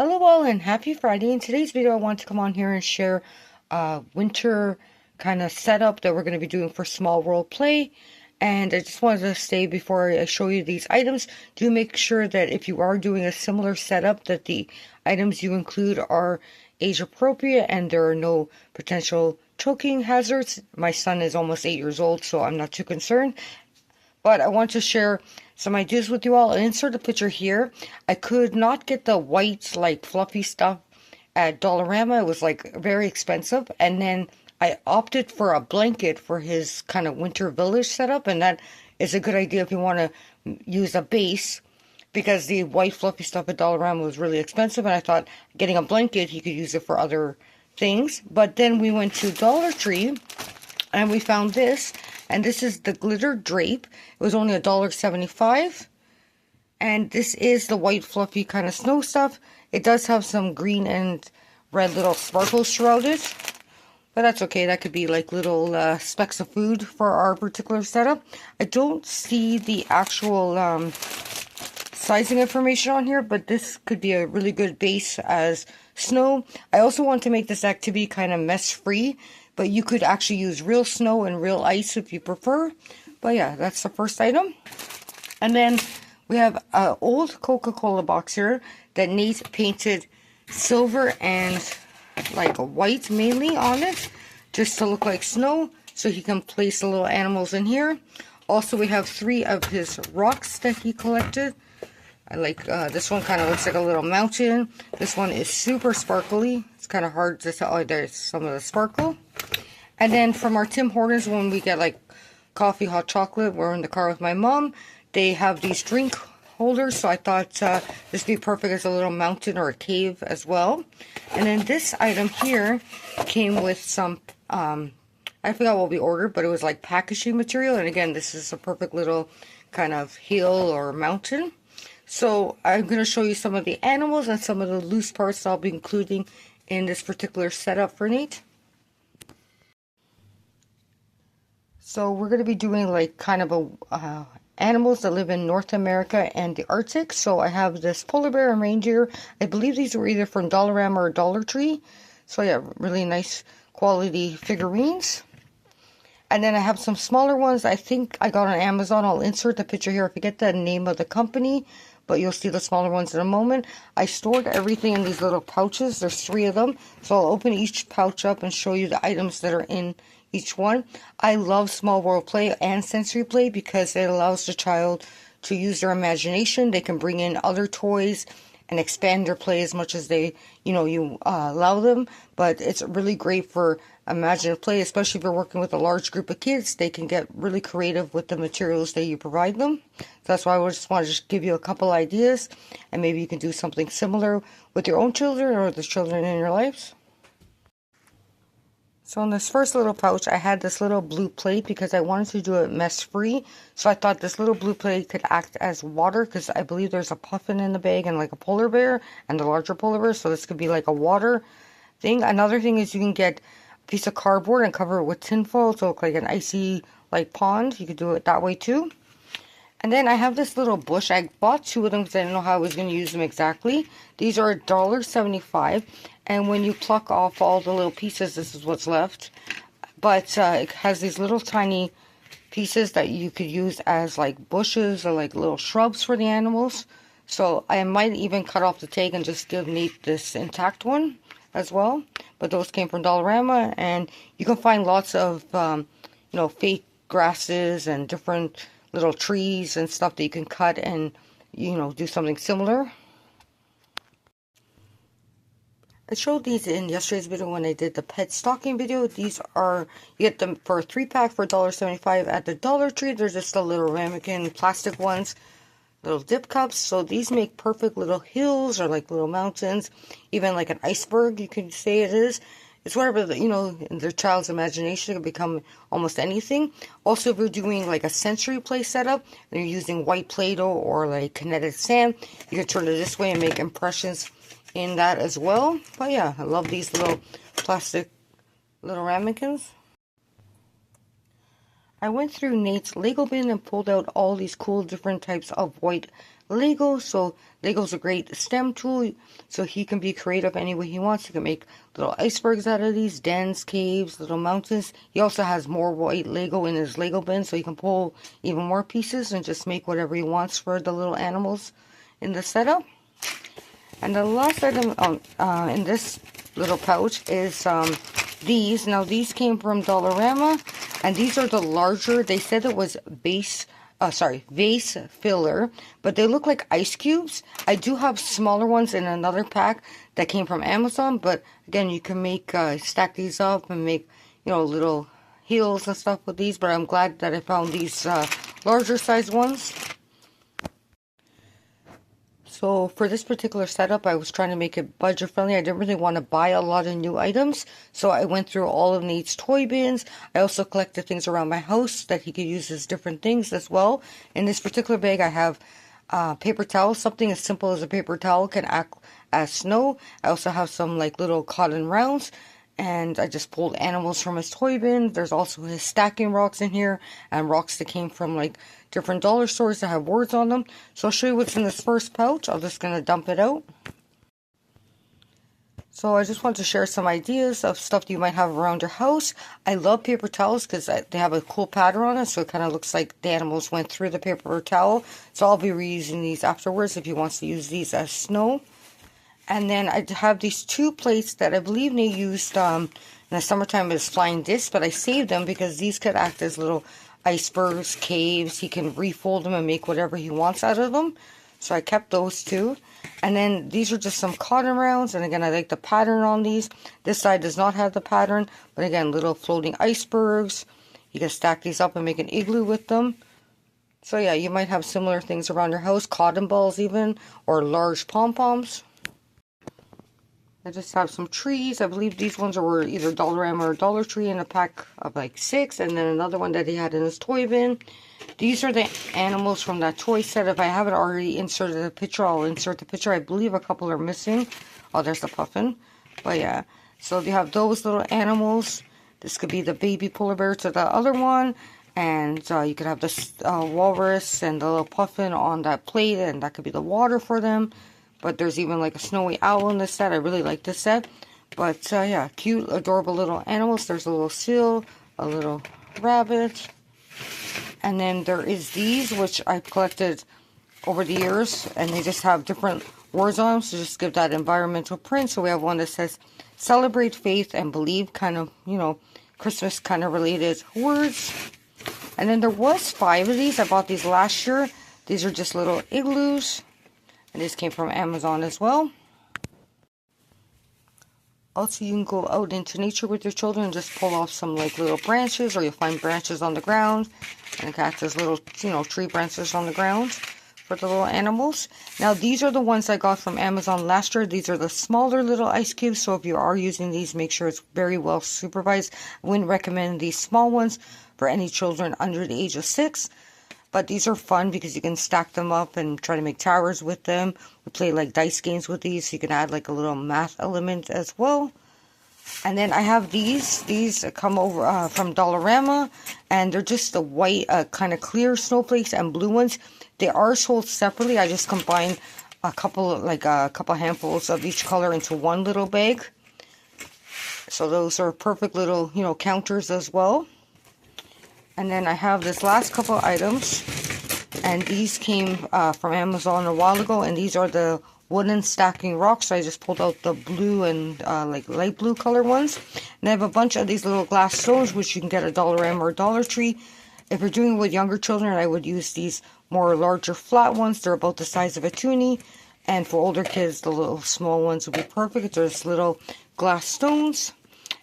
Hello all and happy Friday. In today's video I want to come on here and share a winter kind of setup that we're going to be doing for small world play. And I just wanted to say before I show you these items, do make sure that if you are doing a similar setup that the items you include are age appropriate and there are no potential choking hazards. My son is almost 8 years old, so I'm not too concerned. But I want to share some ideas with you all. I'll insert a picture here. I could not get the white, like fluffy stuff at Dollarama. It was like very expensive. And then I opted for a blanket for his kind of winter village setup. And that is a good idea if you want to use a base, because the white fluffy stuff at Dollarama was really expensive. And I thought getting a blanket, he could use it for other things. But then we went to Dollar Tree and we found this, and this is the glitter drape. It was only $1.75, and this is the white fluffy kind of snow stuff. It does have some green and red little sparkles throughout it, but that's okay. That could be like little specks of food for our particular setup. I don't see the actual sizing information on here, but this could be a really good base as snow. I also want to make this activity kind of mess free, but you could actually use real snow and real ice if you prefer. But yeah, that's the first item. And then we have an old Coca-Cola box here that Nate painted silver and like a white mainly on it, just to look like snow, so he can place the little animals in here. Also, we have 3 of his rocks that he collected. I like this one, kind of looks like a little mountain. This one is super sparkly. It's kind of hard to tell. Oh, there's some of the sparkle. And then from our Tim Hortons, when we get like coffee, hot chocolate, we're in the car with my mom, they have these drink holders. So I thought this would be perfect as a little mountain or a cave as well. And then this item here came with some, I forgot what we ordered, but it was like packaging material. And again, this is a perfect little kind of hill or mountain. So I'm going to show you some of the animals and some of the loose parts I'll be including in this particular setup for Nate. So we're going to be doing like kind of a animals that live in North America and the Arctic. So I have this polar bear and reindeer. I believe these were either from Dollarama or Dollar Tree. So yeah, really nice quality figurines. And then I have some smaller ones I think I got on Amazon. I'll insert the picture here. I forget the name of the company, but you'll see the smaller ones in a moment. I stored everything in these little pouches. There's 3 of them. So I'll open each pouch up and show you the items that are in each one. I love small world play and sensory play because it allows the child to use their imagination. They can bring in other toys and expand their play as much as they, you allow them. But it's really great for imaginative play, especially if you're working with a large group of kids. They can get really creative with the materials that you provide them. So that's why I just want to give you a couple ideas, and maybe you can do something similar with your own children or the children in your lives. So in this first little pouch, I had this little blue plate because I wanted to do it mess free. So I thought this little blue plate could act as water, because I believe there's a puffin in the bag and like a polar bear and the larger polar bear. So this could be like a water thing. Another thing is you can get a piece of cardboard and cover it with tinfoil to look like an icy like pond. You could do it that way too. And then I have this little bush. I bought 2 of them because I didn't know how I was going to use them exactly. These are $1.75. And when you pluck off all the little pieces, this is what's left. But it has these little tiny pieces that you could use as like bushes or like little shrubs for the animals. So I might even cut off the tag and just give Nate this intact one as well. But those came from Dollarama. And you can find lots of, fake grasses and different little trees and stuff that you can cut and, do something similar. I showed these in yesterday's video when I did the pet stocking video. These are, you get them for a 3-pack for $1.75 at the Dollar Tree. They're just the little ramekin plastic ones, little dip cups. So these make perfect little hills or like little mountains, even like an iceberg, you could say it is. It's whatever, in their child's imagination, it can become almost anything. Also, if you're doing like a sensory play setup and you're using white Play-Doh or like kinetic sand, you can turn it this way and make impressions in that as well. But yeah, I love these little plastic little ramekins. I went through Nate's Lego bin and pulled out all these cool different types of white Lego. So Lego's a great STEM tool, so he can be creative any way he wants. He can make little icebergs out of these, dens, caves, little mountains. He also has more white Lego in his Lego bin, so he can pull even more pieces and just make whatever he wants for the little animals in the setup. And the last item in this little pouch is these. Now these came from Dollarama, and these are the larger. They said it was vase filler, but they look like ice cubes. I do have smaller ones in another pack that came from Amazon, but again, you can make stack these up and make, you know, little heels and stuff with these. But I'm glad that I found these larger size ones. So for this particular setup, I was trying to make it budget friendly. I didn't really want to buy a lot of new items, so I went through all of Nate's toy bins. I also collected things around my house that he could use as different things as well. In this particular bag, I have paper towels. Something as simple as a paper towel can act as snow. I also have some like little cotton rounds. And I just pulled animals from his toy bin. There's also his stacking rocks in here, and rocks that came from like different dollar stores that have words on them. So I'll show you what's in this first pouch. I'm just going to dump it out. So I just want to share some ideas of stuff that you might have around your house. I love paper towels because they have a cool pattern on it, so it kind of looks like the animals went through the paper towel. So I'll be reusing these afterwards if he wants to use these as snow. And then I have these two plates that I believe they used in the summertime as flying discs, but I saved them because these could act as little icebergs, caves. He can refold them and make whatever he wants out of them. So I kept those two. And then these are just some cotton rounds. And again, I like the pattern on these. This side does not have the pattern, but again, little floating icebergs. You can stack these up and make an igloo with them. So yeah, you might have similar things around your house, cotton balls even, or large pom-poms. I just have some trees. I believe these ones were either Dollarama or Dollar Tree in a pack of like 6. And then another one that he had in his toy bin. These are the animals from that toy set. If I haven't already inserted a picture, I'll insert the picture. I believe a couple are missing. Oh, there's the puffin. But yeah. So you have those little animals. This could be the baby polar bear to the other one. And you could have the walrus and the little puffin on that plate. And that could be the water for them. But there's even like a snowy owl in this set. I really like this set. But yeah, cute, adorable little animals. There's a little seal, a little rabbit. And then there is these, which I collected over the years. And they just have different words on them. So just give that environmental print. So we have one that says, celebrate faith and believe, kind of, you know, Christmas kind of related words. And then there was 5 of these. I bought these last year. These are just little igloos. And this came from Amazon as well. Also, you can go out into nature with your children and just pull off some like little branches, or you'll find branches on the ground. And it got those little, you know, tree branches on the ground for the little animals. Now, these are the ones I got from Amazon last year. These are the smaller little ice cubes. So if you are using these, make sure it's very well supervised. I wouldn't recommend these small ones for any children under the age of 6. But these are fun because you can stack them up and try to make towers with them. We play like dice games with these, so you can add like a little math element as well. And then I have these. These come over from Dollarama, and they're just the white, kind of clear snowflakes and blue ones. They are sold separately. I just combined a couple handfuls of each color into one little bag. So those are perfect little, you know, counters as well. And then I have this last couple items, and these came from Amazon a while ago, and these are the wooden stacking rocks. So I just pulled out the blue and like light blue color ones. And I have a bunch of these little glass stones, which you can get at Dollarama or Dollar Tree. If you're doing it with younger children, I would use these more larger flat ones. They're about the size of a toonie. And for older kids, the little small ones would be perfect. There's little glass stones.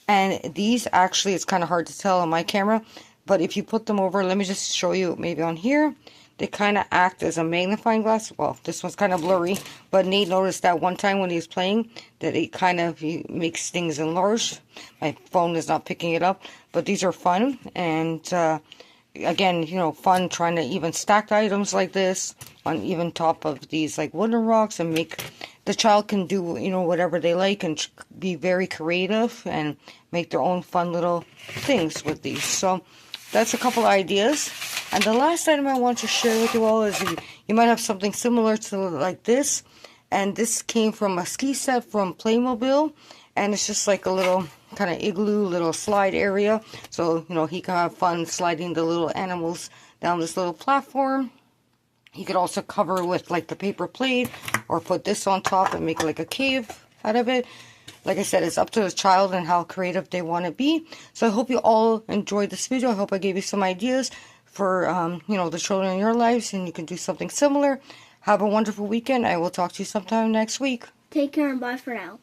And these actually, it's kind of hard to tell on my camera, but if you put them over, let me just show you maybe on here. They kind of act as a magnifying glass. Well, this one's kind of blurry, but Nate noticed that one time when he was playing that it kind of makes things enlarged. My phone is not picking it up, but these are fun. And again, you know, fun trying to even stack items like this on even top of these like wooden rocks, and make the child can do, you know, whatever they like and be very creative and make their own fun little things with these. So that's a couple ideas. And the last item I want to share with you all is you might have something similar to like this. And this came from a ski set from Playmobil, and it's just like a little kind of igloo, little slide area. So, you know, he can have fun sliding the little animals down this little platform. You could also cover with like the paper plate, or put this on top and make like a cave out of it. Like I said, it's up to the child and how creative they want to be. So I hope you all enjoyed this video. I hope I gave you some ideas for, you know, the children in your lives, and you can do something similar. Have a wonderful weekend. I will talk to you sometime next week. Take care and bye for now.